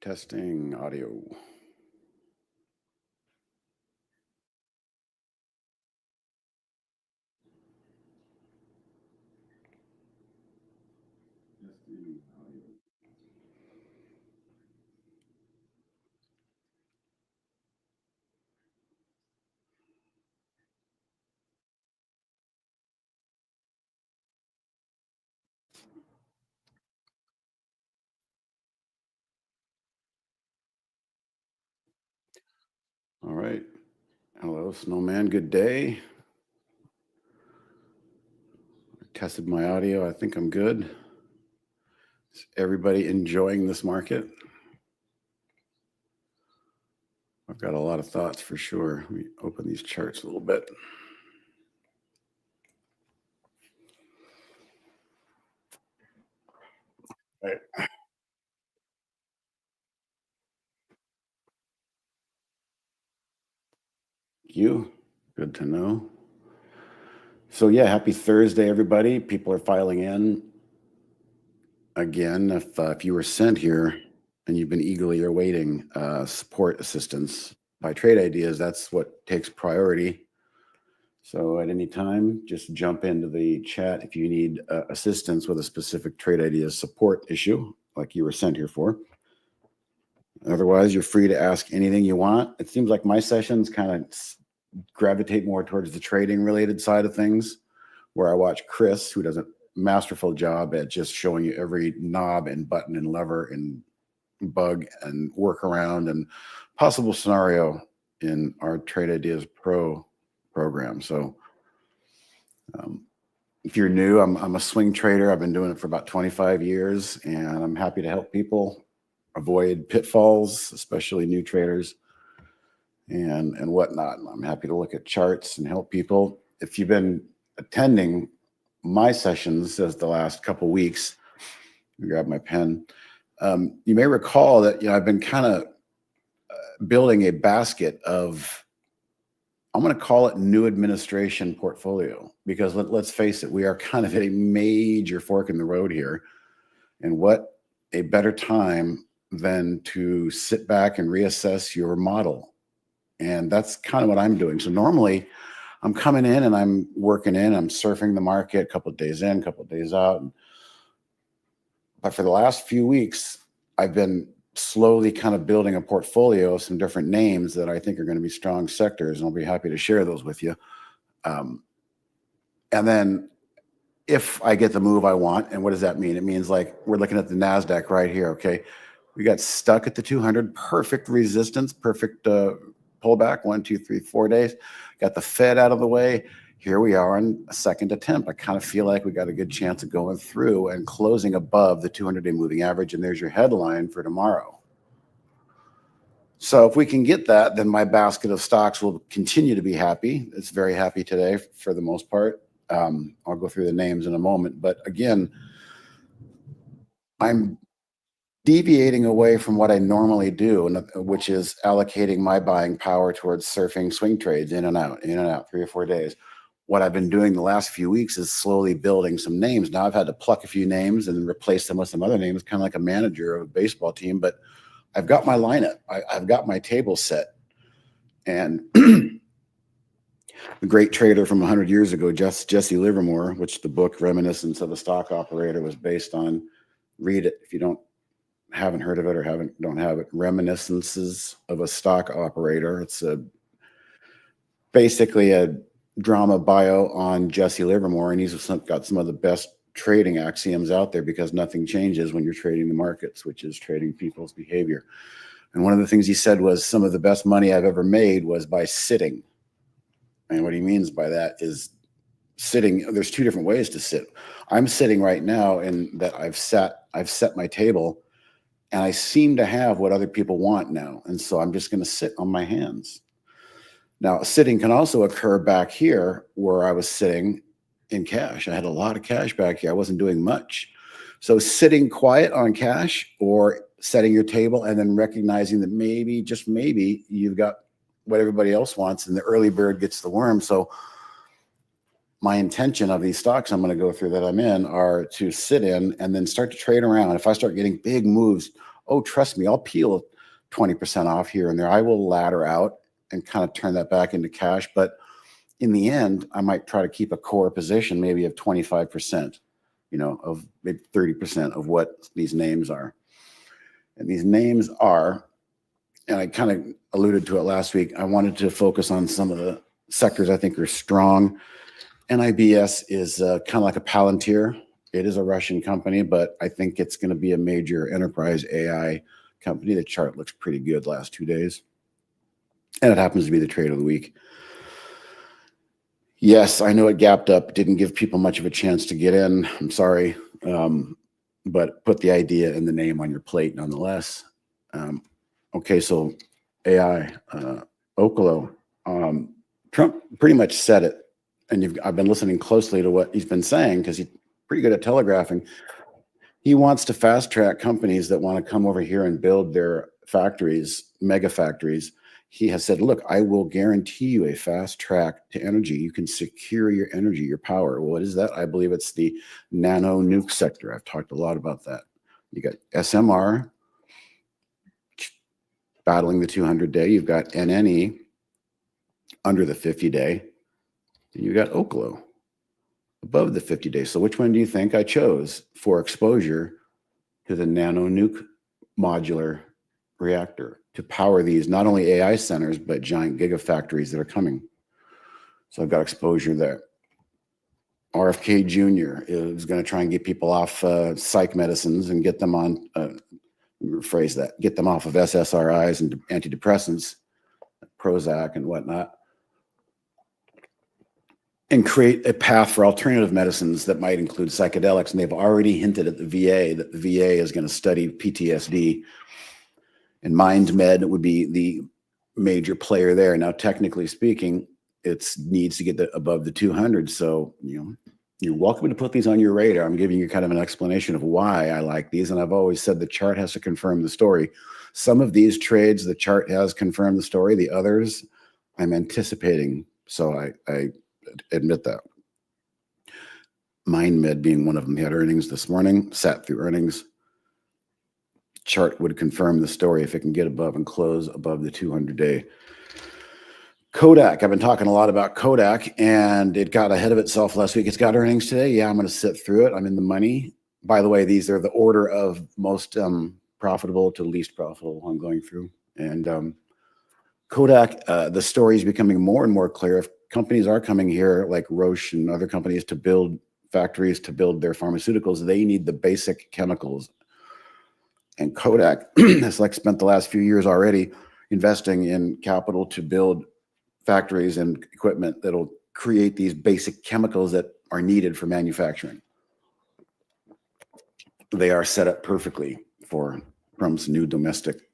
Testing audio. All right. Hello, Snowman. Good day. I tested my audio. I think I'm good. Is everybody enjoying this market? I've got a lot of thoughts for sure. Let me open these charts a little bit. All right. Thank you. Good to know. So yeah, happy Thursday, everybody. People are filing in. Again, if you were sent here and you've been eagerly awaiting support assistance by Trade Ideas, that's what takes priority. So at any time, just jump into the chat if you need assistance with a specific Trade Ideas support issue like you were sent here for. Otherwise, you're free to ask anything you want. It seems like my sessions kind of gravitate more towards the trading related side of things, where I watch Chris, who does a masterful job at just showing you every knob and button and lever and bug and workaround and possible scenario in our Trade Ideas Pro program. So if you're new, I'm a swing trader. I've been doing it for about 25 years, and I'm happy to help people avoid pitfalls, especially new traders and whatnot. I'm happy to look at charts and help people. If you've been attending my sessions as the last couple weeks, let me grab my pen. You may recall that I've been kind of building a basket of, I'm going to call it new administration portfolio, because let's face it, we are kind of at a major fork in the road here. And what a better time than to sit back and reassess your model. And that's kind of what I'm doing. So normally I'm coming in and I'm working in, I'm surfing the market a couple of days in, a couple of days out. But for the last few weeks, I've been slowly kind of building a portfolio of some different names that I think are going to be strong sectors, and I'll be happy to share those with you. And then if I get the move I want, and what does that mean? It means like we're looking at the NASDAQ right here, okay? We got stuck at the 200, perfect resistance, perfect pullback, 1, 2, 3, 4 days. Got the Fed out of the way. Here we are on a second attempt. I kind of feel like we got a good chance of going through and closing above the 200-day moving average, and there's your headline for tomorrow. So if we can get that, then my basket of stocks will continue to be happy. It's very happy today for the most part. I'll go through the names in a moment. But again, I'm deviating away from what I normally do, which is allocating my buying power towards surfing swing trades in and out, 3 or 4 days. What I've been doing the last few weeks is slowly building some names. Now I've had to pluck a few names and replace them with some other names, kind of like a manager of a baseball team, but I've got my lineup. I've got my table set. And the great trader from 100 years ago, Jesse Livermore, which the book Reminiscence of a Stock Operator was based on. Read it if you haven't heard of it or don't have it. Reminiscences of a Stock Operator. It's basically a drama bio on Jesse Livermore, and he's got some of the best trading axioms out there, because nothing changes when you're trading the markets, which is trading people's behavior. And one of the things he said was, some of the best money I've ever made was by sitting. And what he means by that is sitting. There's 2 different ways to sit. I'm sitting right now in that I've set my table, and I seem to have what other people want now. And so I'm just going to sit on my hands. Now, sitting can also occur back here where I was sitting in cash. I had a lot of cash back here. I wasn't doing much. So sitting quiet on cash, or setting your table and then recognizing that maybe, just maybe, you've got what everybody else wants and the early bird gets the worm. So my intention of these stocks I'm going to go through that I'm in are to sit in and then start to trade around. If I start getting big moves, oh, trust me, I'll peel 20% off here and there. I will ladder out and kind of turn that back into cash. But in the end, I might try to keep a core position, maybe of 25%, of maybe 30% of what these names are. And these names are, and I kind of alluded to it last week, I wanted to focus on some of the sectors I think are strong. NIBS is kind of like a Palantir. It is a Russian company, but I think it's going to be a major enterprise AI company. The chart looks pretty good last 2 days. And it happens to be the trade of the week. Yes, I know it gapped up, didn't give people much of a chance to get in. I'm sorry. But put the idea and the name on your plate nonetheless. Okay, so AI, Oklo, Trump pretty much said it. And I've been listening closely to what he's been saying because he's pretty good at telegraphing. He wants to fast track companies that want to come over here and build their factories, mega factories. He has said, look, I will guarantee you a fast track to energy. You can secure your energy, your power. What is that? I believe it's the nano nuke sector. I've talked a lot about that. You got SMR battling the 200-day. You've got NNE under the 50-day. And you got Oklo above the 50-day. So which one do you think I chose for exposure to the nano nuke modular reactor to power these not only AI centers, but giant gigafactories that are coming? So I've got exposure there. RFK Jr. is going to try and get people off psych medicines and get them on, rephrase that, get them off of SSRIs and antidepressants, Prozac and whatnot, and create a path for alternative medicines that might include psychedelics. And they've already hinted at the VA that the VA is going to study PTSD, and MindMed would be the major player there. Now, technically speaking, it needs to get above the 200. So, you're welcome to put these on your radar. I'm giving you kind of an explanation of why I like these. And I've always said the chart has to confirm the story. Some of these trades, the chart has confirmed the story. The others, I'm anticipating. So I admit that. MindMed being one of them. He had earnings this morning, sat through earnings. Chart would confirm the story if it can get above and close above the 200-day. Kodak, I've been talking a lot about Kodak, and it got ahead of itself last week. It's got earnings today. Yeah, I'm going to sit through it. I'm in the money. By the way, these are the order of most profitable to least profitable I'm going through. And Kodak, the story is becoming more and more clear. If companies are coming here like Roche and other companies to build factories to build their pharmaceuticals, they need the basic chemicals. And Kodak has spent the last few years already investing in capital to build factories and equipment that'll create these basic chemicals that are needed for manufacturing. They are set up perfectly for Trump's new domestic.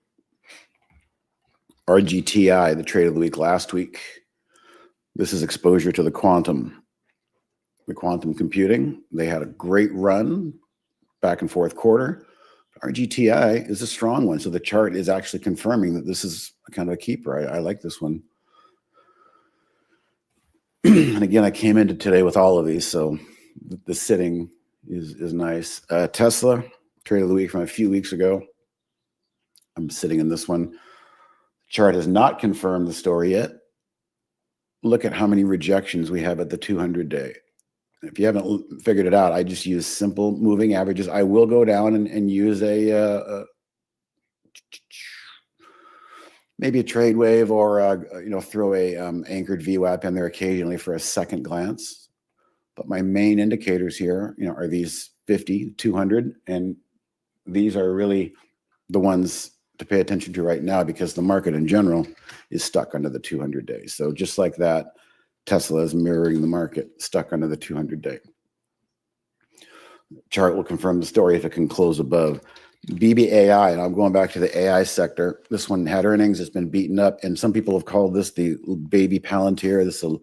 RGTI, the trade of the week last week. This is exposure to the quantum computing. They had a great run back and forth quarter. RGTI is a strong one. So the chart is actually confirming that this is kind of a keeper. I like this one. And again, I came into today with all of these, so the sitting is nice. Tesla, trade of the week from a few weeks ago. I'm sitting in this one. Chart has not confirmed the story yet. Look at how many rejections we have at the 200-day. If you haven't figured it out, I just use simple moving averages. I will go down and use maybe a trade wave or throw a anchored VWAP in there occasionally for a second glance. But my main indicators here, are these 50, 200, and these are really the ones to pay attention to right now because the market in general is stuck under the 200 days. So just like that, Tesla is mirroring the market, stuck under the 200-day. Chart will confirm the story if it can close above. BBAI, and I'm going back to the AI sector. This one had earnings. It's been beaten up, and some people have called this the baby Palantir. This is a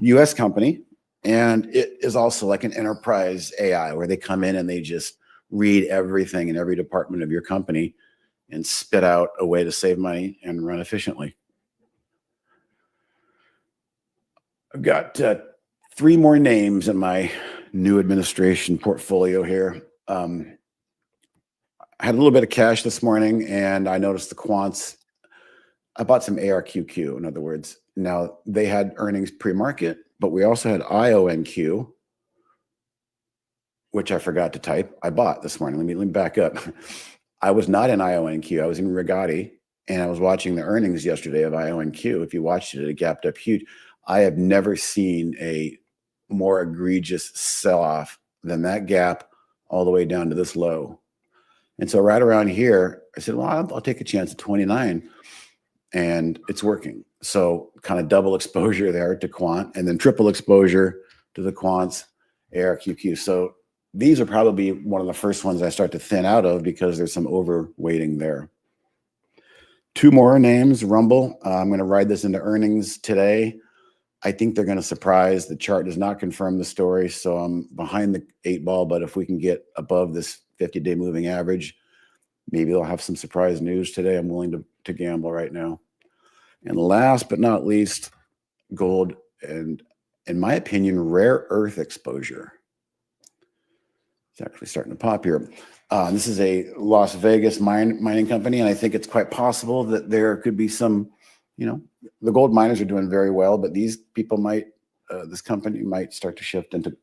U.S. company, and it is also like an enterprise AI where they come in and they just read everything in every department of your company and spit out a way to save money and run efficiently. I've got 3 more names in my new administration portfolio here. I I had a little bit of cash this morning, and I noticed the quants. I bought some ARQQ, in other words. Now, they had earnings pre-market, but we also had IONQ, which I forgot to type. I bought this morning. Let me back up. I was not in IONQ. I was in Yrade, and I was watching the earnings yesterday of IONQ. If you watched it, it gapped up huge. I have never seen a more egregious sell-off than that gap all the way down to this low. And so right around here, I said, well, I'll take a chance at 29, and it's working. So kind of double exposure there to quant, and then triple exposure to the quants, ARQQ. So these are probably one of the first ones I start to thin out of because there's some overweighting there. Two more names, Rumble. I'm going to ride this into earnings today. I think they're going to surprise. The chart does not confirm the story, so I'm behind the 8 ball, but if we can get above this 50-day moving average, maybe they'll have some surprise news today. I'm willing to gamble right now. And last but not least, gold and, in my opinion, rare earth exposure. It's actually starting to pop here. This is a Las Vegas mining company, and I think it's quite possible that there could be some, the gold miners are doing very well, but these people might, this company might start to shift into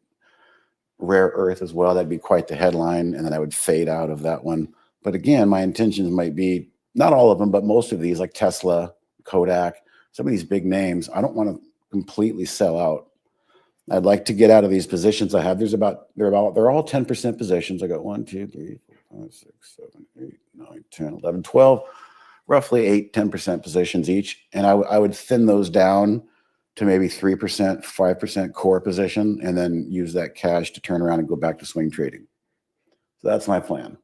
rare earth as well. That'd be quite the headline, and then I would fade out of that one. But again, my intentions might be, not all of them, but most of these, like Tesla, Kodak, some of these big names, I don't want to completely sell out. I'd like to get out of these positions I have. They're all 10% positions. I got 1, 2, 3, 4, 5, 6, 7, 8, 9, 10, 11, 12, roughly 8, 10% positions each. And I would thin those down to maybe 3%, 5% core position, and then use that cash to turn around and go back to swing trading. So that's my plan.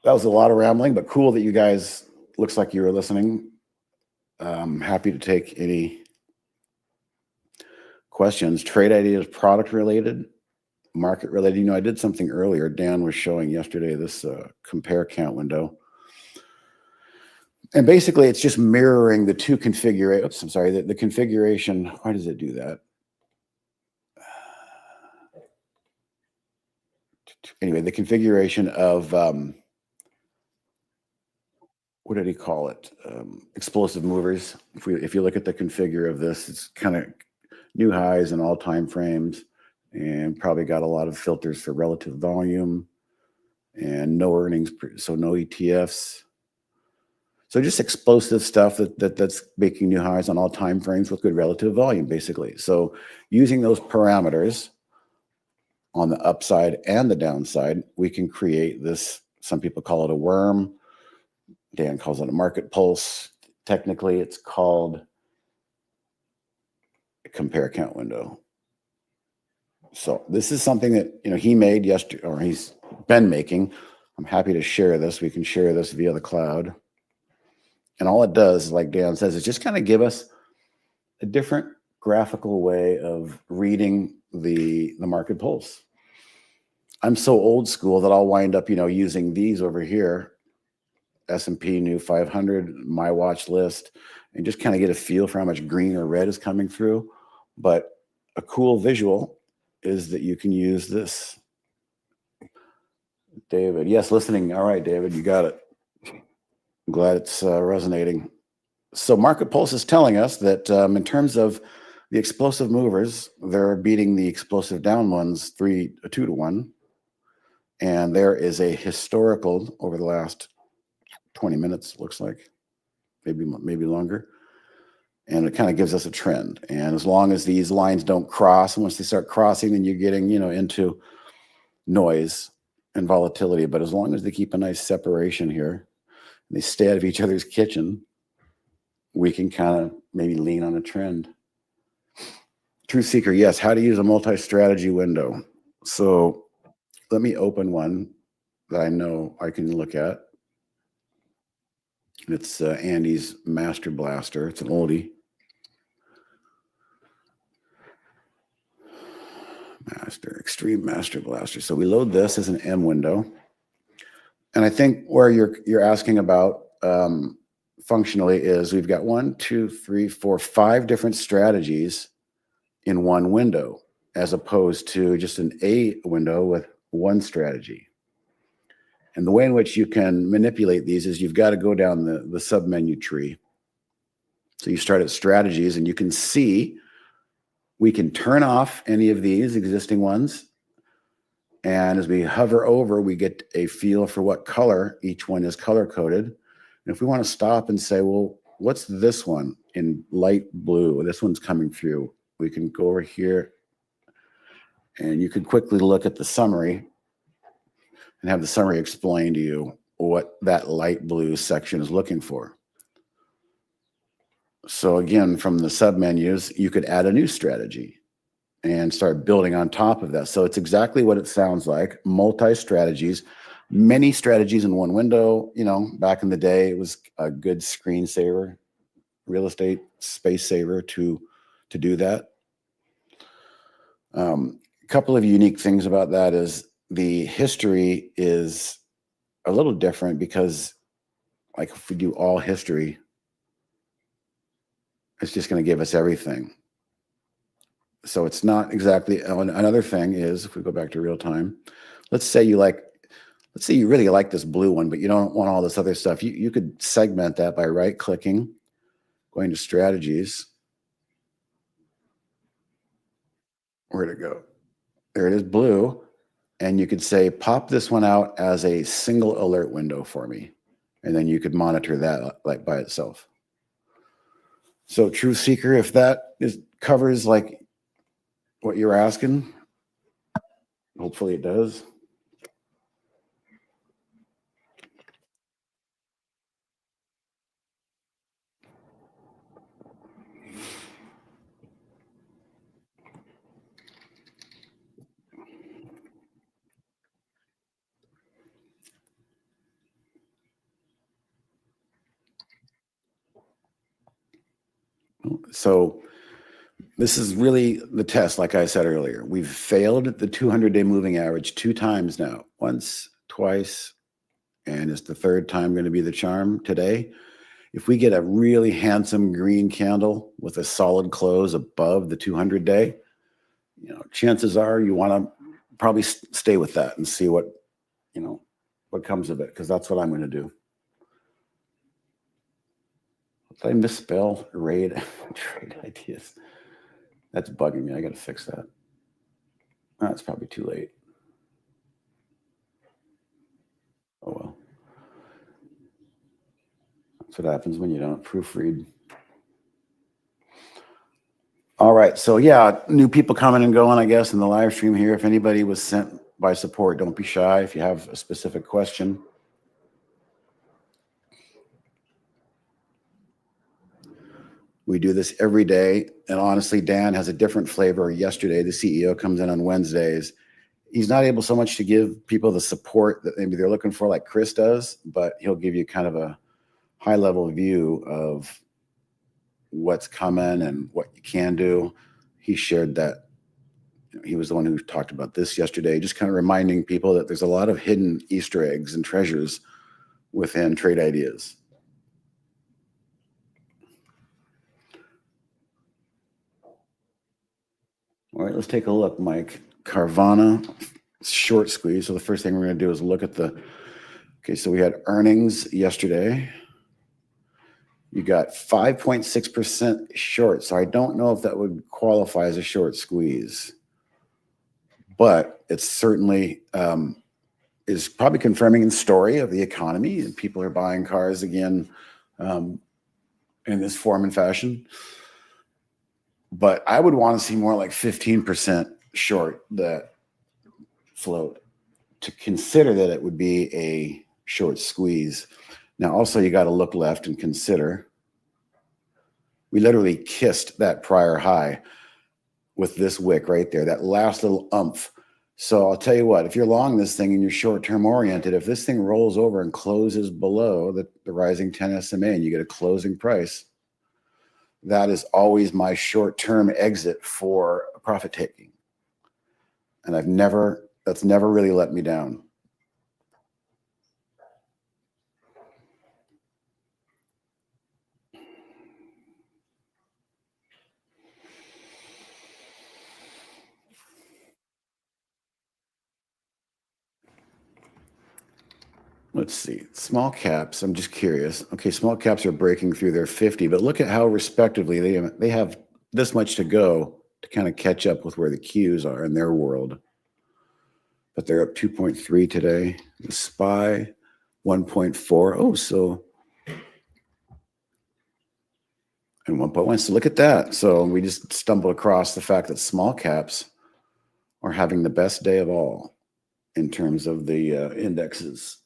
That was a lot of rambling, but cool that you guys, looks like you were listening. Happy to take any questions. Trade ideas, product related, market related. I did something earlier. Dan was showing yesterday this compare count window. And basically, it's just mirroring the two configurations. Oops, I'm sorry, the configuration. Why does it do that? Anyway, the configuration of, what did he call it? Explosive movers. If you look at the configure of this, it's kind of new highs in all time frames, and probably got a lot of filters for relative volume and no earnings, so no ETFs. So just explosive stuff that's making new highs on all time frames with good relative volume, basically. So using those parameters on the upside and the downside, we can create this. Some people call it a worm. Dan calls it a market pulse. Technically, it's called a compare count window. So this is something that he made yesterday, or he's been making. I'm happy to share this. We can share this via the cloud. And all it does, like Dan says, is just kind of give us a different graphical way of reading the market pulse. I'm so old school that I'll wind up, using these over here, S&P new 500, my watch list, and just kind of get a feel for how much green or red is coming through. But a cool visual is that you can use this. David, yes, listening. All right, David, you got it. I'm glad it's resonating. So market pulse is telling us that in terms of the explosive movers, they're beating the explosive down ones 2 to 1. And there is a historical over the last 20 minutes, looks like, maybe longer. And it kind of gives us a trend. And as long as these lines don't cross, and once they start crossing, then you're getting, into noise and volatility. But as long as they keep a nice separation here, and they stay out of each other's kitchen, we can kind of maybe lean on a trend. Truth Seeker, yes, how to use a multi-strategy window. So let me open one that I know I can look at. It's Andy's Master Blaster. It's an oldie. Extreme Master Blaster. So we load this as an M window. And I think where you're asking about functionally is we've got 1, 2, 3, 4, 5 different strategies in one window, as opposed to just an A window with one strategy. And the way in which you can manipulate these is you've got to go down the submenu tree. So you start at strategies, and you can see we can turn off any of these existing ones. And as we hover over, we get a feel for what color each one is color coded. And if we want to stop and say, well, what's this one in light blue? This one's coming through. We can go over here, and you can quickly look at the summary and have the summary explain to you what that light blue section is looking for. So again, from the submenus, you could add a new strategy and start building on top of that. So it's exactly what it sounds like, multi-strategies, many strategies in one window. You know, back in the day, it was a good screensaver, real estate space saver to do that. A couple of unique things about that is the history is a little different because, like, if we do all history, it's just going to give us everything. So it's not exactly. Another thing is, if we go back to real time, let's say you really like this blue one, but you don't want all this other stuff. You could segment that by right clicking, going to strategies. Where'd it go? There it is, blue. And you could say, pop this one out as a single alert window for me. And then you could monitor that like by itself. So Truth Seeker, if that covers like what you're asking, hopefully it does. So this is really the test, like I said earlier. We've failed the 200-day moving average 2 times now, once, twice, and it's the third time going to be the charm today. If we get a really handsome green candle with a solid close above the 200-day, you know, chances are you want to probably stay with that and see what, you know, what comes of it, because that's what I'm going to do. Did I misspell Yrade? Trade ideas. That's bugging me. I got to fix that. That's probably too late. Oh well. That's what happens when you don't proofread. All right. So yeah, new people coming and going, I guess, in the live stream here. If anybody was sent by support, don't be shy if you have a specific question. We do this every day. And honestly, Dan has a different flavor. Yesterday, the CEO comes in on Wednesdays. He's not able so much to give people the support that maybe they're looking for like Chris does, but he'll give you kind of a high level view of what's coming and what you can do. He shared that. He was the one who talked about this yesterday, just kind of reminding people that there's a lot of hidden Easter eggs and treasures within trade ideas. All right, let's take a look, Mike. Carvana, short squeeze. So the first thing we're going to do is look at okay, so we had earnings yesterday. You got 5.6% short. So I don't know if that would qualify as a short squeeze, but it's certainly is probably confirming the story of the economy, and people are buying cars again in this form and fashion. But I would want to see more like 15% short that float to consider that it would be a short squeeze. Now, also, you got to look left and consider we literally kissed that prior high with this wick right there, that last little umph. So I'll tell you what, if you're long this thing and you're short-term oriented, if this thing rolls over and closes below the rising 10 SMA and you get a closing price, that is always my short-term exit for profit taking. And that's never really let me down. let's see, small caps. I'm just curious. Okay, small caps are breaking through their 50, but look at how respectively they have this much to go to kind of catch up with where the Qs are in their world. But they're up 2.3 today. The SPY 1.4. Oh, so and 1.1. So look at that. So we just stumbled across the fact that small caps are having the best day of all in terms of the indexes.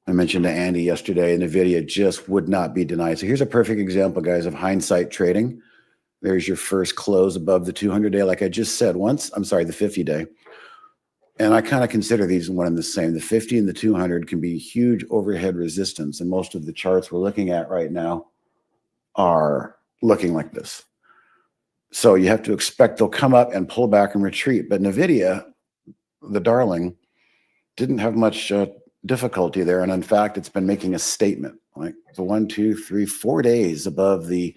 I mentioned to Andy yesterday, NVDA just would not be denied. So here's a perfect example, guys, of hindsight trading. There's your first close above the 200-day, like I just said once. I'm sorry, the 50-day. And I kind of consider these one and the same. The 50 and the 200 can be huge overhead resistance. And most of the charts we're looking at right now are looking like this. So you have to expect they'll come up and pull back and retreat. But NVIDIA, the darling, didn't have much difficulty there. And in fact, it's been making a statement, like the 1, 2, 3, 4 days above the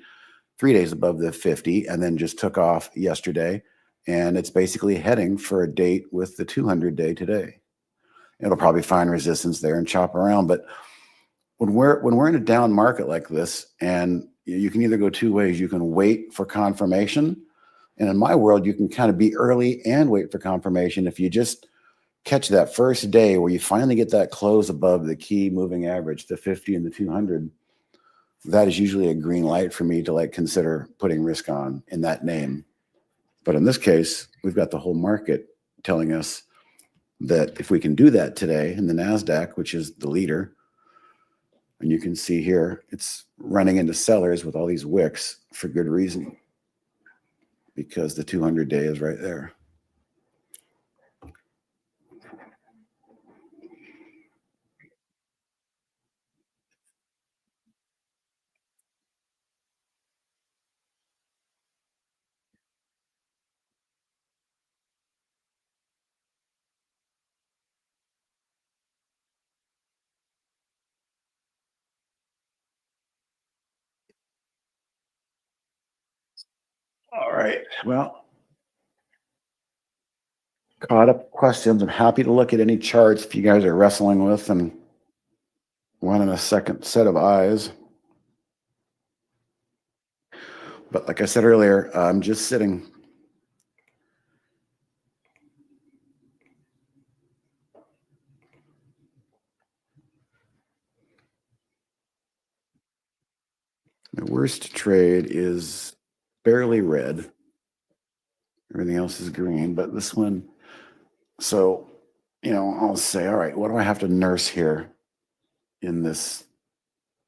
3 days above the 50, and then just took off yesterday. And it's basically heading for a date with the 200-day today. It'll probably find resistance there and chop around. But when we're in a down market like this, and you can either go two ways. You can wait for confirmation. And in my world, you can kind of be early and wait for confirmation. If you just catch that first day where you finally get that close above the key moving average, the 50 and the 200, that is usually a green light for me to like consider putting risk on in that name. But in this case, we've got the whole market telling us that if we can do that today in the NASDAQ, which is the leader, and you can see here, it's running into sellers with all these wicks for good reason, because the 200-day is right there. All right. Well, caught up questions. I'm happy to look at any charts if you guys are wrestling with and wanting a second set of eyes. But like I said earlier, I'm just sitting. The worst trade is barely red. Everything else is green, but this one, so, I'll say, all right, what do I have to nurse here in this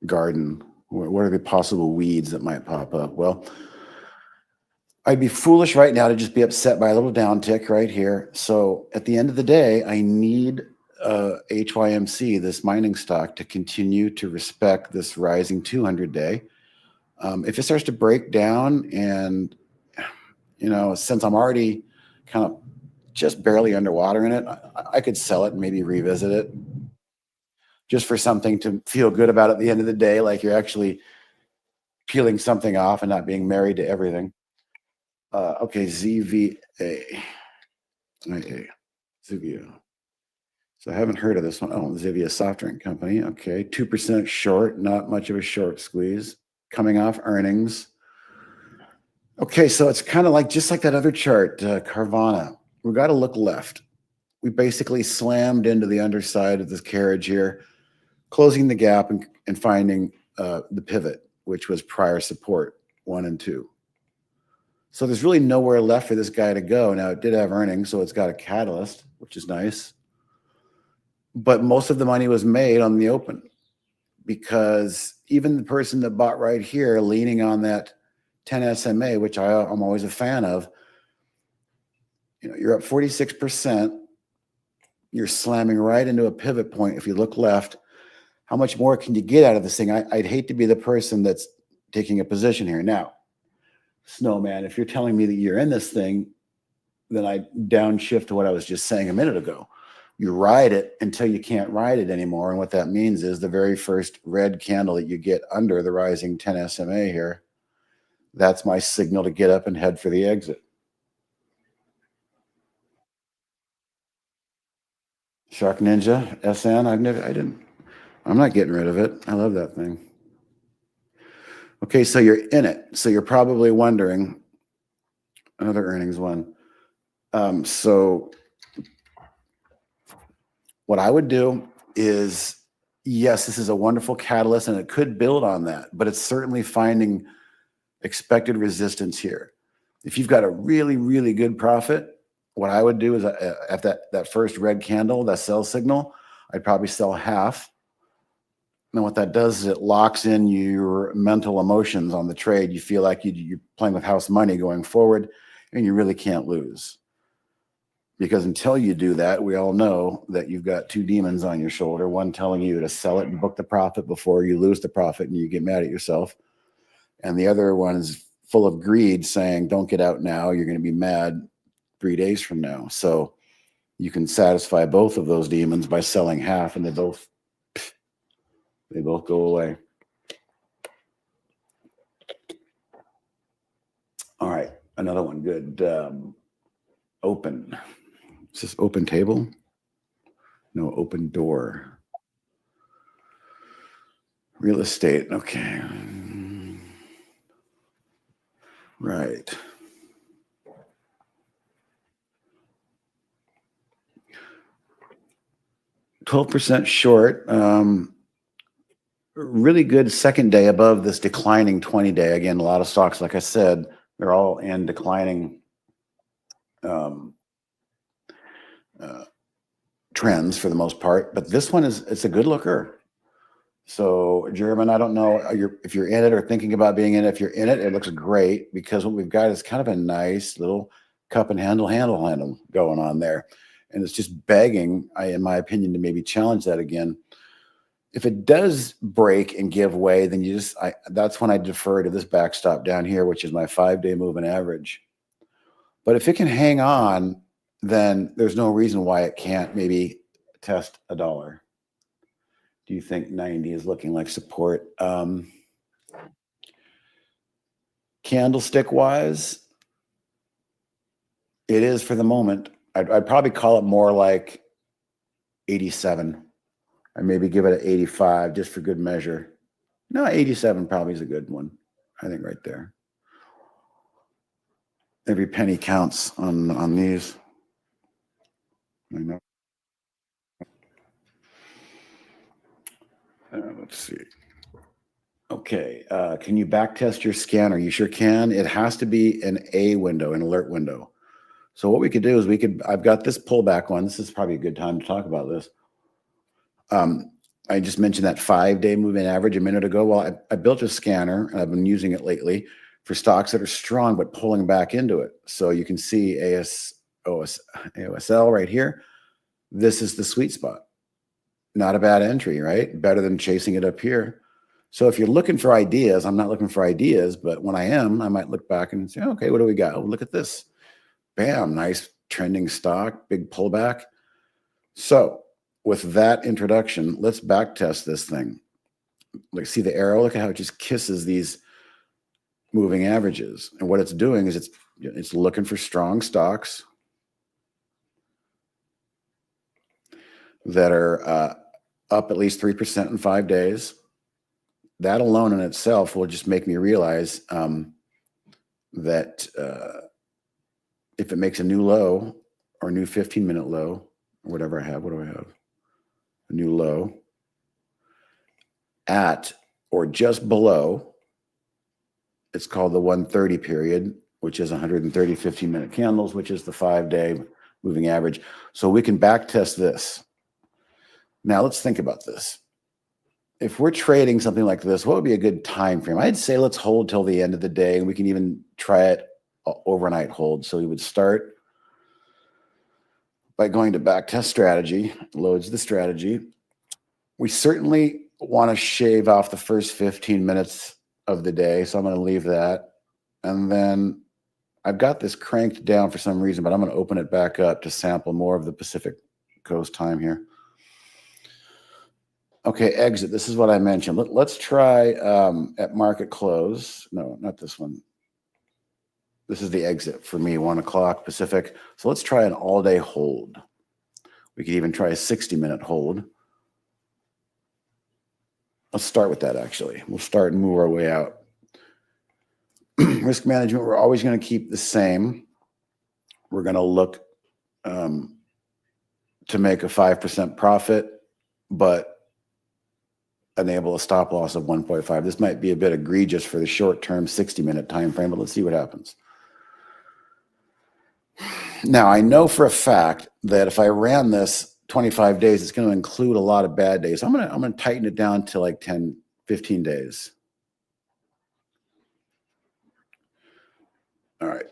garden? What are the possible weeds that might pop up? Well, I'd be foolish right now to just be upset by a little downtick right here. So at the end of the day, I need HYMC, this mining stock, to continue to respect this rising 200-day. If it starts to break down and, since I'm already kind of just barely underwater in it, I could sell it and maybe revisit it just for something to feel good about at the end of the day, like you're actually peeling something off and not being married to everything. Okay, ZVA. Zivia. So I haven't heard of this one. Oh, Zivia Soft Drink Company. Okay, 2% short, not much of a short squeeze. Coming off earnings. Okay, so it's kind of like just like that other chart, Carvana. We got to look left. We basically slammed into the underside of this carriage here, closing the gap and finding the pivot, which was prior support 1 and 2. So there's really nowhere left for this guy to go. Now, it did have earnings, so it's got a catalyst, which is nice. But most of the money was made on the open, because even the person that bought right here, leaning on that 10 SMA, which I'm always a fan of, you're up 46%. You're slamming right into a pivot point. If you look left, how much more can you get out of this thing? I'd hate to be the person that's taking a position here. Now, Snowman, if you're telling me that you're in this thing, then I downshift to what I was just saying a minute ago. You ride it until you can't ride it anymore. And what that means is the very first red candle that you get under the rising 10 SMA here, that's my signal to get up and head for the exit. Shark Ninja SN. I'm not getting rid of it. I love that thing. Okay, so you're in it. So you're probably wondering, another earnings one. So what I would do is, yes, this is a wonderful catalyst and it could build on that, but it's certainly finding expected resistance here. If you've got a really, really good profit, what I would do is at that first red candle, that sell signal, I'd probably sell half. And what that does is it locks in your mental emotions on the trade. You feel like you're playing with house money going forward, and you really can't lose. Because until you do that, we all know that you've got two demons on your shoulder, one telling you to sell it and book the profit before you lose the profit and you get mad at yourself. And the other one is full of greed saying, don't get out now. You're going to be mad 3 days from now. So you can satisfy both of those demons by selling half, and they both go away. All right, another one. Good. Open. Is this open table? No, open door. Real estate. Okay. Right. %12 short. Really good second day above this declining 20-day. Again, a lot of stocks, like I said, they're all in declining trends for the most part. But this one it's a good looker. So German, I don't know if you're in it or thinking about being in it. If you're in it, it looks great because what we've got is kind of a nice little cup and handle going on there. And it's just begging, in my opinion, to maybe challenge that again. If it does break and give way, then that's when I defer to this backstop down here, which is my 5-day moving average. But if it can hang on, then there's no reason why it can't maybe test $1. Do you think 90 is looking like support? Candlestick wise, it is for the moment. I'd probably call it more like 87. Or maybe give it an 85 just for good measure. No, 87 probably is a good one. I think right there. Every penny counts on these. I know. Let's see. Okay, can you back test your scanner? You sure can. It has to be an A window, an alert window. So what we could do is I've got this pullback one. This is probably a good time to talk about this. I just mentioned that 5-day moving average a minute ago. Well, I built a scanner and I've been using it lately for stocks that are strong but pulling back into it. So you can see AOSL right here. This is the sweet spot. Not a bad entry, right? Better than chasing it up here. So if you're looking for ideas, I'm not looking for ideas, but when I am, I might look back and say, okay, what do we got? Oh, look at this. Bam, nice trending stock, big pullback. So with that introduction, let's back test this thing. Like, see the arrow? Look at how it just kisses these moving averages. And what it's doing is it's looking for strong stocks that are up at least 3% in 5 days. That alone in itself will just make me realize that if it makes a new low or a new 15-minute low, or whatever I have, what do I have? A new low at or just below, it's called the 130 period, which is 130 15-minute candles, which is the 5-day moving average. So we can back test this. Now let's think about this. If we're trading something like this, what would be a good time frame? I'd say let's hold till the end of the day, and we can even try it overnight hold. So we would start by going to backtest strategy, loads the strategy. We certainly want to shave off the first 15 minutes of the day. So I'm going to leave that. And then I've got this cranked down for some reason, but I'm going to open it back up to sample more of the Pacific Coast time here. Okay, exit. This is what I mentioned. Let's try at market close. No, not this one. This is the exit for me, 1 o'clock Pacific. So let's try an all-day hold. We could even try a 60-minute hold. Let's start with that, actually. We'll start and move our way out. Risk management, we're always going to keep the same. We're going to look to make a 5% profit, but enable a stop loss of 1.5. This might be a bit egregious for the short-term 60-minute time frame, but let's see what happens. Now, I know for a fact that if I ran this 25 days, it's going to include a lot of bad days. I'm going to tighten it down to like 10, 15 days. All right.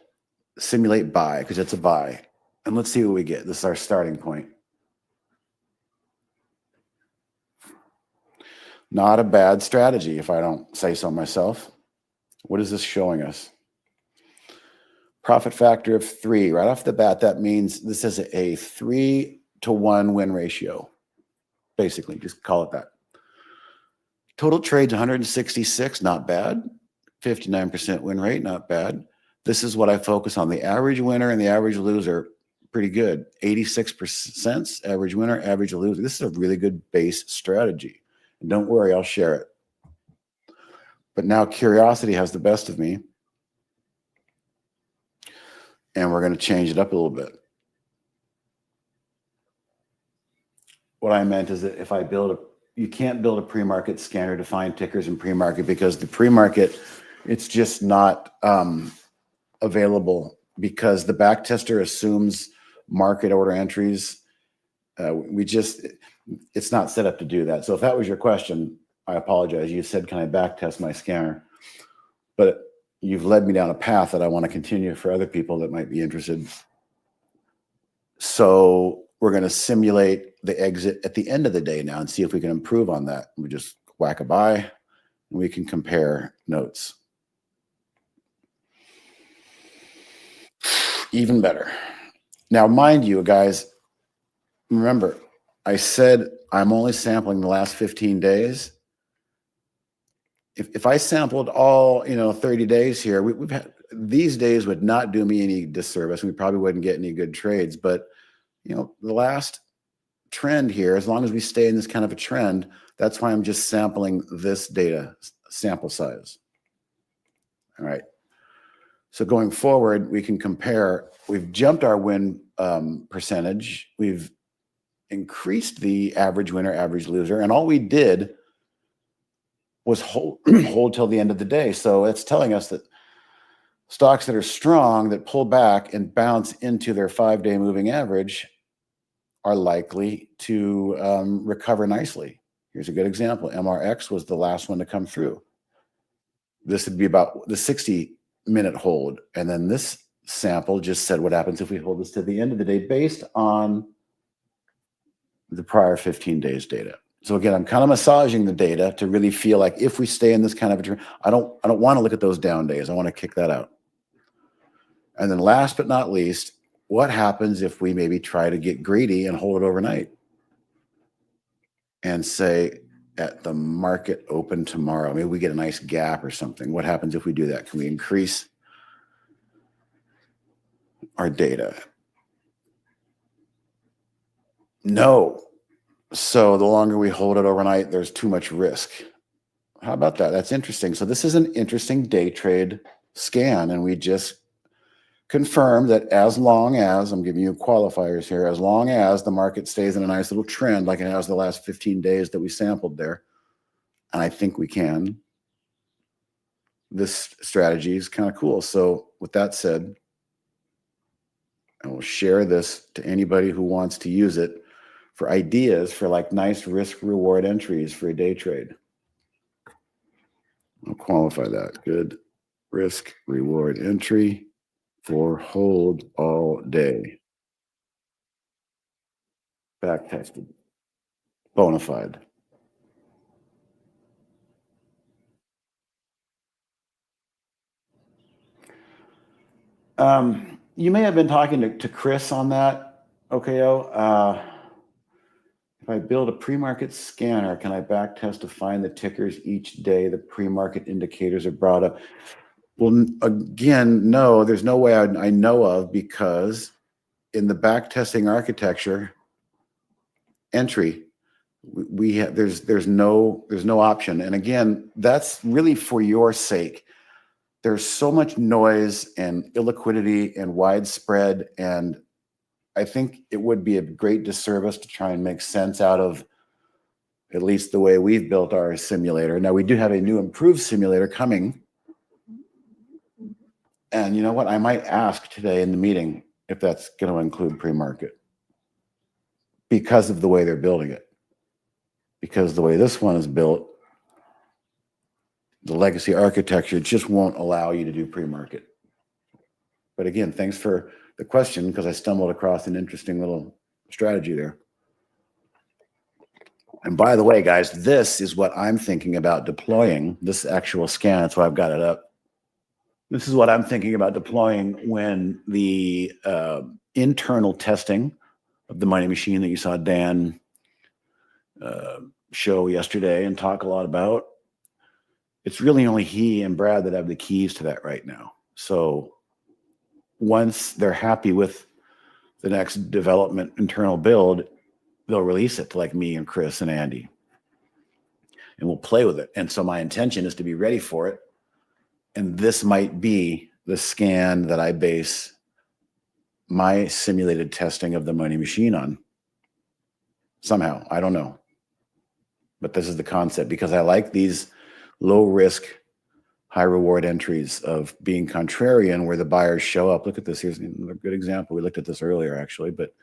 Simulate buy, because it's a buy. And let's see what we get. This is our starting point. Not a bad strategy, if I don't say so myself. What is this showing us? Profit factor of 3. Right off the bat, that means this is a 3-to-1 win ratio. Basically, just call it that. Total trades 166, not bad. 59% win rate, not bad. This is what I focus on. The average winner and the average loser, pretty good. 86% average winner, average loser. This is a really good base strategy. And don't worry, I'll share it. But now curiosity has the best of me. And we're going to change it up a little bit. What I meant is that if I you can't build a pre-market scanner to find tickers in pre-market, because the pre-market, it's just not available, because the back tester assumes market order entries. It's not set up to do that. So if that was your question, I apologize. You said, can I back test my scanner? But you've led me down a path that I want to continue for other people that might be interested. So we're going to simulate the exit at the end of the day now and see if we can improve on that. We just whack a buy and we can compare notes. Even better. Now, mind you, guys, remember, I said I'm only sampling the last 15 days. If I sampled all 30 days here, we've had, these days would not do me any disservice. We probably wouldn't get any good trades. But the last trend here, as long as we stay in this kind of a trend, that's why I'm just sampling this data sample size. All right. So going forward, we can compare. We've jumped our win percentage. We've increased the average winner, average loser, and all we did was hold till the end of the day. So it's telling us that stocks that are strong, that pull back and bounce into their 5-day moving average, are likely to recover nicely. Here's a good example. MRX was the last one to come through. This would be about the 60-minute hold. And then this sample just said what happens if we hold this to the end of the day based on the prior 15 days data. So again, I'm kind of massaging the data to really feel like if we stay in this kind of a trend, I don't want to look at those down days. I want to kick that out. And then last but not least, what happens if we maybe try to get greedy and hold it overnight and say at the market open tomorrow, maybe we get a nice gap or something. What happens if we do that? Can we increase our data? No. So the longer we hold it overnight, there's too much risk. How about that? That's interesting. So this is an interesting day trade scan, and we just confirm that as long as, I'm giving you qualifiers here, as long as the market stays in a nice little trend like it has the last 15 days that we sampled there, and I think we can, this strategy is kind of cool. So with that said, I will share this to anybody who wants to use it for ideas for like nice risk reward entries for a day trade. I'll qualify that. Good risk reward entry for hold all day. Back tested. Bona fide. You may have been talking to Chris on that, OKO. If I build a pre-market scanner, can I back test to find the tickers each day the pre-market indicators are brought up? Well, again, no, there's no way I know of, because in the back testing architecture, entry. We have, there's no option. And again, that's really for your sake. There's so much noise and illiquidity and widespread, and I think it would be a great disservice to try and make sense out of at least the way we've built our simulator. Now, we do have a new improved simulator coming. And you know what? I might ask today in the meeting if that's going to include pre-market because of the way they're building it. Because the way this one is built, the legacy architecture just won't allow you to do pre-market. But again, thanks for the question, because I stumbled across an interesting little strategy there. And by the way, guys, this is what I'm thinking about deploying, this actual scan. That's why I've got it up. This is what I'm thinking about deploying when the internal testing of the money machine that you saw Dan show yesterday and talk a lot about. It's really only he and Brad that have the keys to that right now. So once they're happy with the next development internal build, they'll release it to like me and Chris and Andy, and we'll play with it. And so my intention is to be ready for it. And this might be the scan that I base my simulated testing of the money machine on. Somehow, I don't know. But this is the concept, because I like these low risk, high reward entries of being contrarian where the buyers show up. Look at this. Here's another good example. We looked at this earlier, actually. But,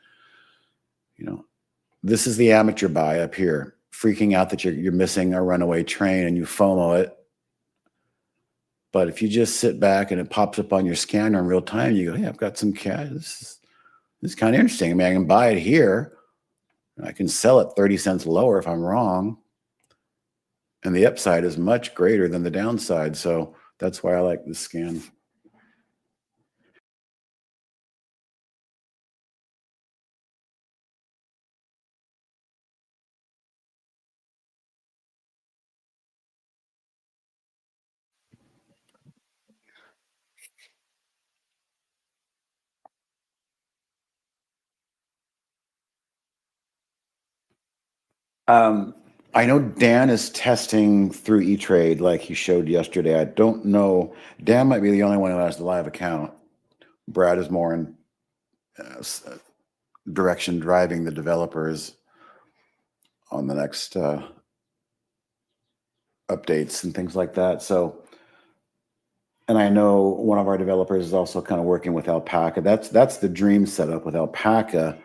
you know, this is the amateur buy up here, freaking out that you're missing a runaway train and you FOMO it. But if you just sit back and it pops up on your scanner in real time, you go, hey, I've got some cash. This is kind of interesting. I mean, I can buy it here. And I can sell it 30 cents lower if I'm wrong. And the upside is much greater than the downside. So that's why I like this scan. I know Dan is testing through E-Trade like he showed yesterday. I don't know. Dan might be the only one who has the live account. Brad is more in direction driving the developers on the next updates and things like that. So, and I know one of our developers is also kind of working with Alpaca. That's the dream setup with Alpaca.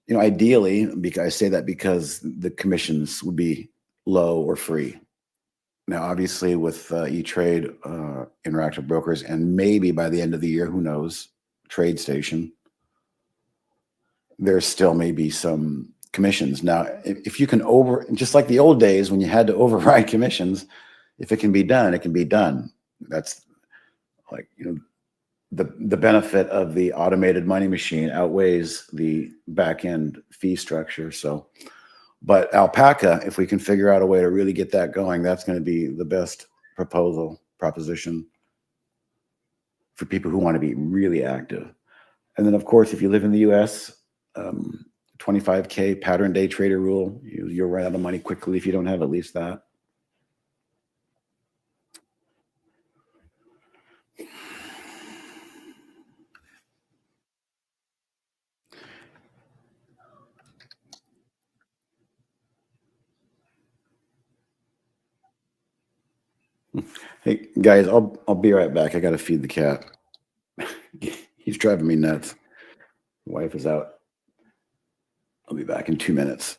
You know, ideally, because I say that because the commissions would be low or free. Now, obviously, with E-Trade, Interactive Brokers, and maybe by the end of the year, who knows, TradeStation, there still may be some commissions. Now, if you can just like the old days when you had to override commissions, if it can be done, it can be done. That's like, you know, the benefit of the automated money machine outweighs the back end fee structure. So, but Alpaca, if we can figure out a way to really get that going, that's going to be the best proposition for people who want to be really active. And then, of course, if you live in the US, 25K pattern day trader rule, you'll run out of money quickly if you don't have at least that. Hey guys, I'll be right back. I got to feed the cat. He's driving me nuts. Wife is out. I'll be back in 2 minutes.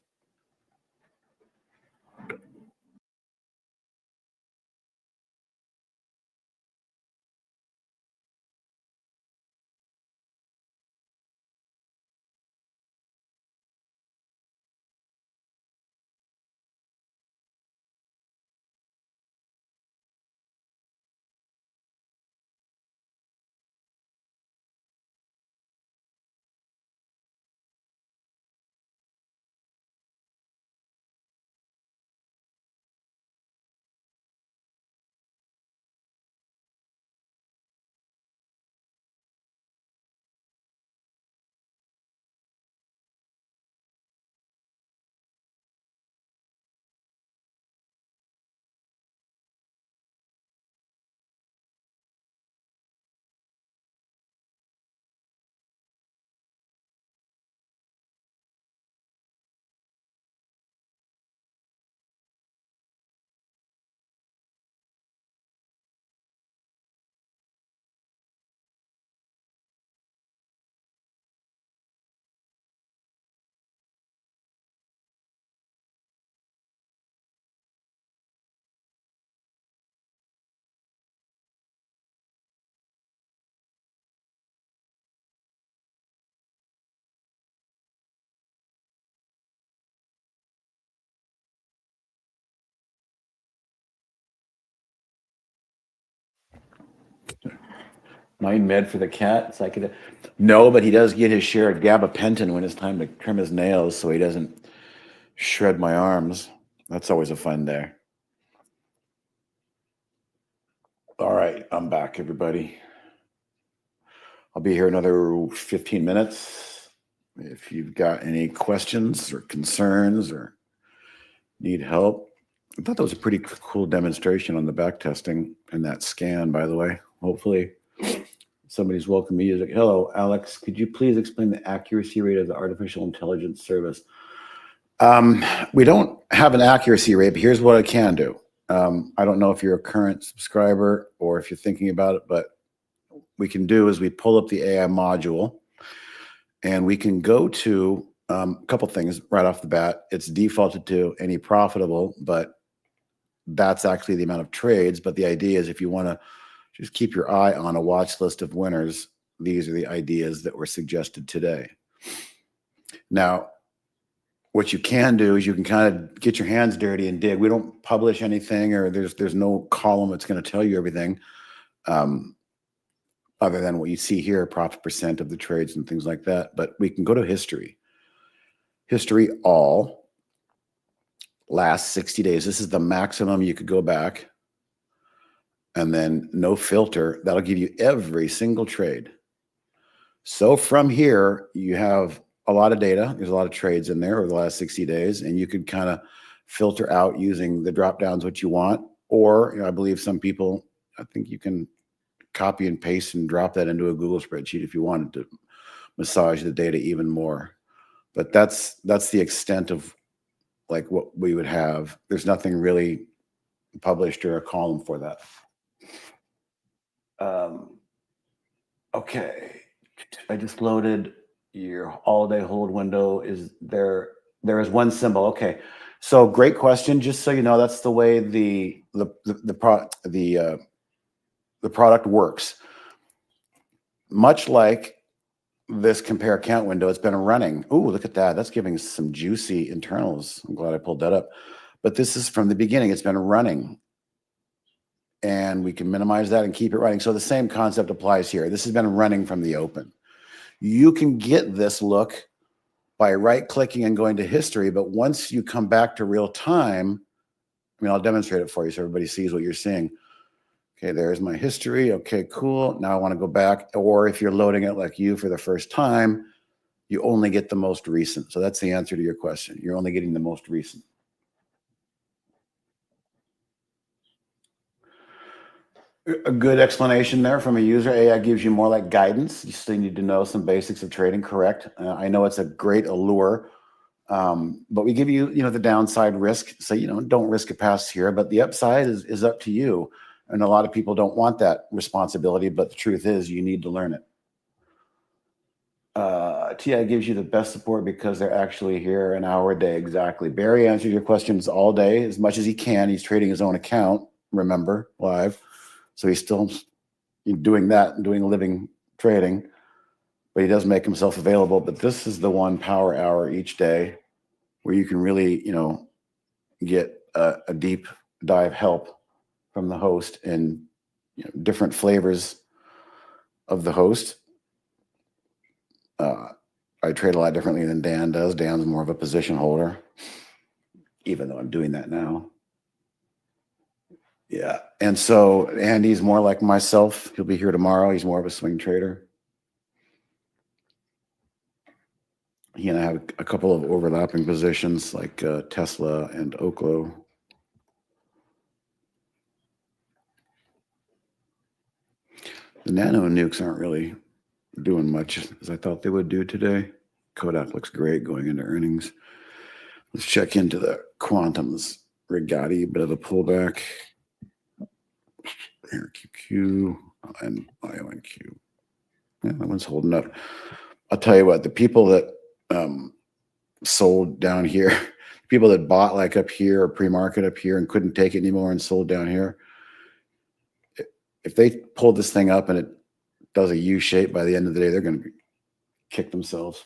Mind med for the cat? It's like no, but he does get his share of gabapentin when it's time to trim his nails so he doesn't shred my arms. That's always a fun day. All right, I'm back, everybody. I'll be here another 15 minutes. If you've got any questions or concerns or need help. I thought that was a pretty cool demonstration on the back testing and that scan, by the way. Hopefully somebody's welcome to use it. Hello, Alex. Could you please explain the accuracy rate of the artificial intelligence service? We don't have an accuracy rate, but here's what I can do. I don't know if you're a current subscriber or if you're thinking about it, but we can do is we pull up the AI module and we can go to a couple things right off the bat. It's defaulted to any profitable, but that's actually the amount of trades. But the idea is if you want to just keep your eye on a watch list of winners, these are the ideas that were suggested today. Now, what you can do is you can kind of get your hands dirty and dig. We don't publish anything, or there's no column that's going to tell you everything, other than what you see here, profit percent of the trades and things like that. But we can go to history. History all, last 60 days. This is the maximum you could go back. And then no filter. That'll give you every single trade. So from here, you have a lot of data. There's a lot of trades in there over the last 60 days, and you could kind of filter out using the drop downs what you want. Or I believe some people, I think you can copy and paste and drop that into a Google spreadsheet if you wanted to massage the data even more. But that's the extent of like what we would have. There's nothing really published or a column for that. Okay, I just loaded your all-day hold window. Is there is one symbol? Okay, so great question. Just so you know, that's the way the product works. Much like this compare account window, it's been running. Ooh, look at that. That's giving some juicy internals. I'm glad I pulled that up. But this is from the beginning. It's been running. And we can minimize that and keep it running. So the same concept applies here. This has been running from the open. You can get this look by right-clicking and going to history, but once you come back to real time, I mean, I'll demonstrate it for you so everybody sees what you're seeing. Okay, there's my history. Okay, cool. Now I want to go back. Or if you're loading it like you for the first time, you only get the most recent. So that's the answer to your question. You're only getting the most recent. A good explanation there from a user. AI gives you more like guidance. You still need to know some basics of trading, correct? I know it's a great allure, but we give you, the downside risk. So, don't risk it past here, but the upside is up to you. And a lot of people don't want that responsibility, but the truth is you need to learn it. TI gives you the best support because they're actually here an hour a day. Exactly. Barry answers your questions all day as much as he can. He's trading his own account, remember, live. So he's still doing that and doing living trading, but he does make himself available. But this is the 1 power hour each day where you can really, get a deep dive help from the host and different flavors of the host. I trade a lot differently than Dan does. Dan's more of a position holder, even though I'm doing that now. Yeah. And so Andy's more like myself. He'll be here tomorrow. He's more of a swing trader. He and I have a couple of overlapping positions like Tesla and Oklo. The nano nukes aren't really doing much as I thought they would do today. Kodak looks great going into earnings. Let's check into the quantums. Yrade, bit of a pullback. Here, QQ and IONQ. Yeah, that one's holding up. I'll tell you what, the people that sold down here, people that bought like up here or pre-market up here and couldn't take it anymore and sold down here, if they pull this thing up and it does a U shape by the end of the day, they're going to kick themselves.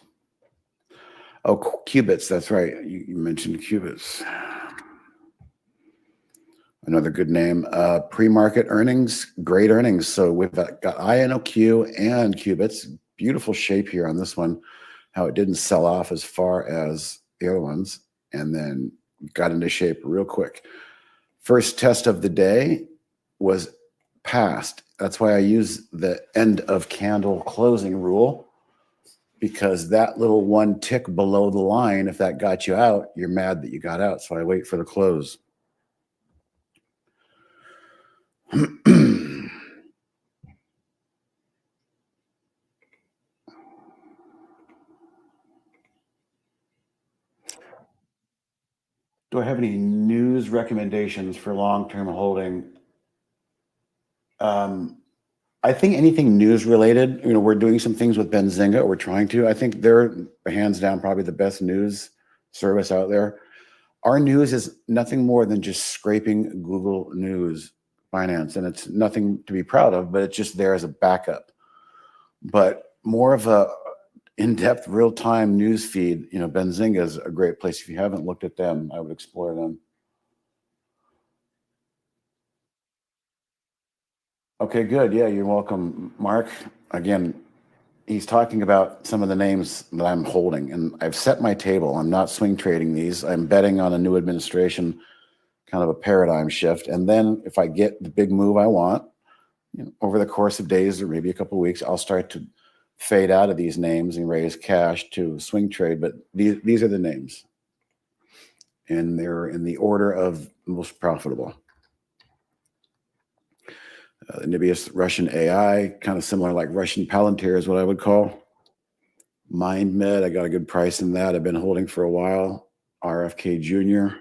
Oh, qubits, that's right. You mentioned qubits. Another good name. Pre-market earnings, great earnings. So we've got INOQ and Qubits. Beautiful shape here on this one. How it didn't sell off as far as the other ones, and then got into shape real quick. First test of the day was passed. That's why I use the end of candle closing rule, because that little one tick below the line, if that got you out, you're mad that you got out. So I wait for the close. Do I have any news recommendations for long-term holding? I think anything news related, we're doing some things with Benzinga. We're trying to. I think they're hands down probably the best news service out there. Our news is nothing more than just scraping Google News Finance, and it's nothing to be proud of, but it's just there as a backup. But more of a in-depth, real-time news feed, Benzinga is a great place. If you haven't looked at them, I would explore them. Okay, good. Yeah, you're welcome, Mark. Again, he's talking about some of the names that I'm holding, and I've set my table. I'm not swing trading these. I'm betting on a new administration, kind of a paradigm shift. And then if I get the big move I want, over the course of days or maybe a couple of weeks, I'll start to fade out of these names and raise cash to swing trade. But these are the names, and they're in the order of most profitable. Nibius Russian AI, kind of similar like Russian Palantir is what I would call. MindMed, I got a good price in that. I've been holding for a while. RFK Jr.,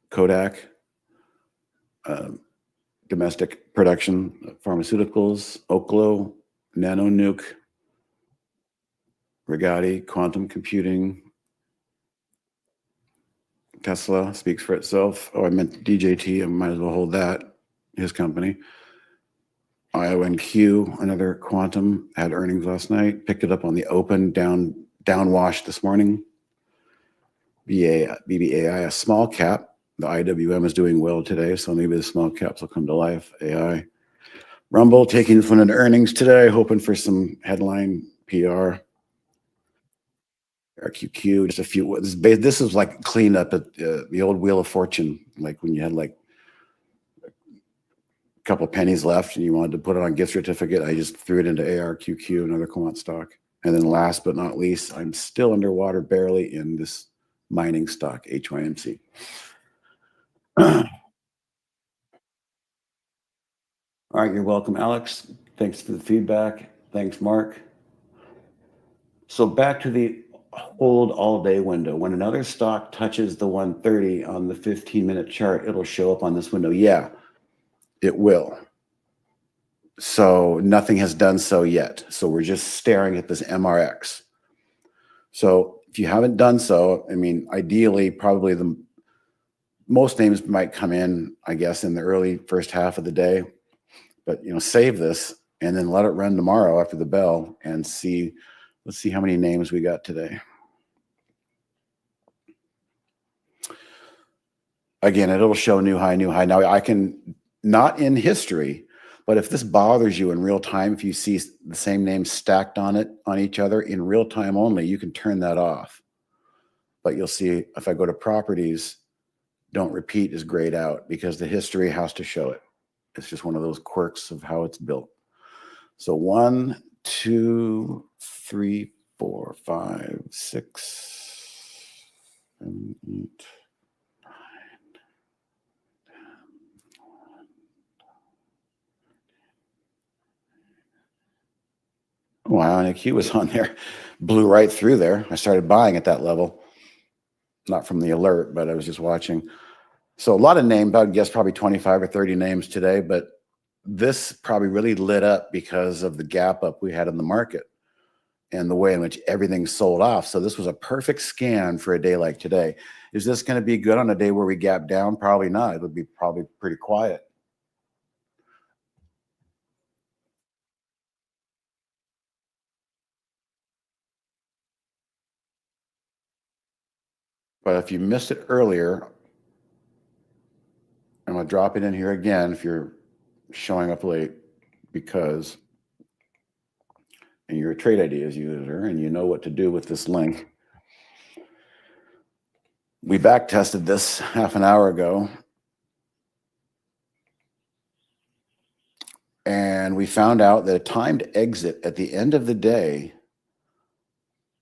Kodak, domestic production, pharmaceuticals, Oklo, Nanonuke, Yrade, quantum computing, Tesla speaks for itself. Oh, I meant DJT. I might as well hold that. His company. IONQ, another quantum, had earnings last night. Picked it up on the open, downwash this morning. BBAI, a small cap. The IWM is doing well today, so maybe the small caps will come to life. AI. Rumble taking fun of earnings today, hoping for some headline PR. QQQ, just a few. This is like cleanup at the old Wheel of Fortune, like when you had like a couple pennies left and you wanted to put it on gift certificate. I just threw it into ARQQ, another quant stock. And then last but not least, I'm still underwater barely in this mining stock, HYMC. All right, you're welcome, Alex. Thanks for the feedback. Thanks, Mark. So back to the hold all day window. When another stock touches the 130 on the 15-minute chart, it'll show up on this window. Yeah, it will. So nothing has done so yet. So we're just staring at this MRX. So if you haven't done so, I mean, ideally, probably the most names might come in, I guess, in the early first half of the day. But save this and then let it run tomorrow after the bell and see. Let's see how many names we got today. Again, it'll show new high, new high. Now I can, not in history, but if this bothers you in real time, if you see the same names stacked on each other in real time only, you can turn that off. But you'll see if I go to properties, don't repeat is grayed out because the history has to show it. It's just one of those quirks of how it's built. So 1, 2, 3, 4, 5, 6, 7, 8. Wow, IQ was on there, blew right through there. I started buying at that level, not from the alert, but I was just watching. So a lot of names, I would guess probably 25 or 30 names today, but this probably really lit up because of the gap up we had in the market and the way in which everything sold off. So this was a perfect scan for a day like today. Is this going to be good on a day where we gap down? Probably not. It would be probably pretty quiet. But if you missed it earlier, I'm going to drop it in here again if you're showing up late, because and you're a trade ideas user and you know what to do with this link. We back tested this half an hour ago, and we found out that a timed exit at the end of the day,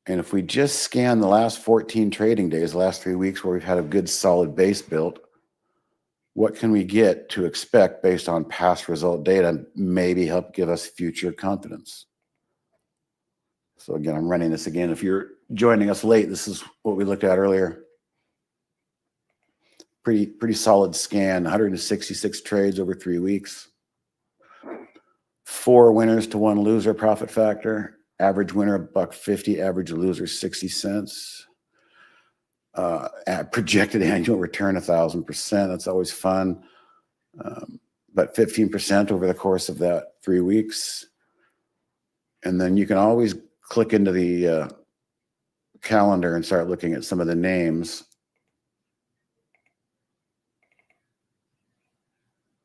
and if we just scan the last 14 trading days, the last 3 weeks where we've had a good solid base built, what can we get to expect based on past result data, maybe help give us future confidence. So again, I'm running this again. If you're joining us late, this is what we looked at earlier. Pretty solid scan, 166 trades over 3 weeks. 4 winners to 1 loser profit factor. Average winner $1.50, average loser 60 cents. Projected annual return 1,000%. That's always fun. But 15% over the course of that 3 weeks. And then you can always click into the calendar and start looking at some of the names.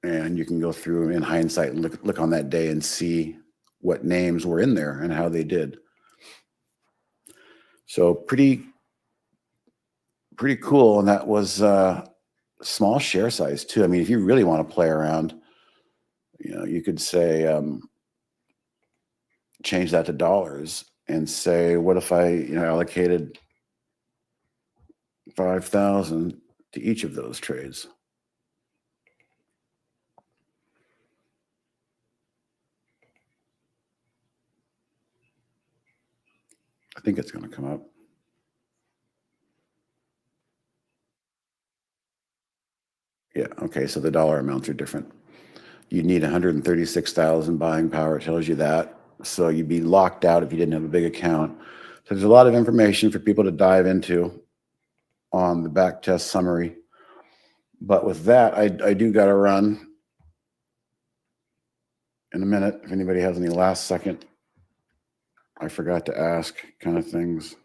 And you can go through in hindsight and look on that day and see what names were in there and how they did. So pretty cool. And that was small share size too. I mean, if you really want to play around, you know, you could say, change that to dollars and say, what if I, allocated 5,000 to each of those trades? I think it's going to come up. Yeah. Okay. So the dollar amounts are different. You need 136,000 buying power. It tells you that. So you'd be locked out if you didn't have a big account. So there's a lot of information for people to dive into on the back test summary. But with that, I do got to run in a minute. If anybody has any last second, I forgot to ask kind of things.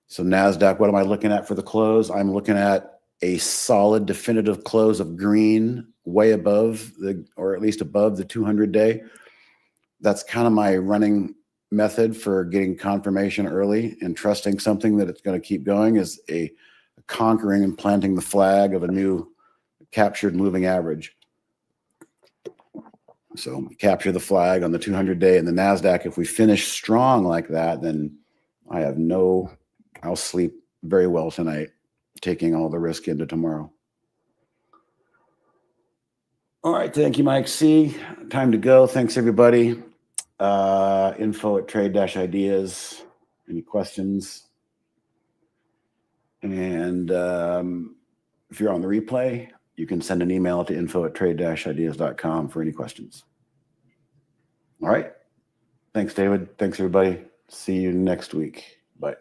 So NASDAQ, what am I looking at for the close? I'm looking at a solid definitive close of green, way above or at least above the 200-day. That's kind of my running method for getting confirmation early and trusting something that it's going to keep going, is a conquering and planting the flag of a new captured moving average. So capture the flag on the 200-day and the NASDAQ. If we finish strong like that, then I'll sleep very well tonight, taking all the risk into tomorrow. All right. Thank you, Mike C. Time to go. Thanks, everybody. Info@trade-ideas. Any questions? And if you're on the replay, you can send an email to info@trade-ideas.com for any questions. All right. Thanks, David. Thanks, everybody. See you next week. Bye.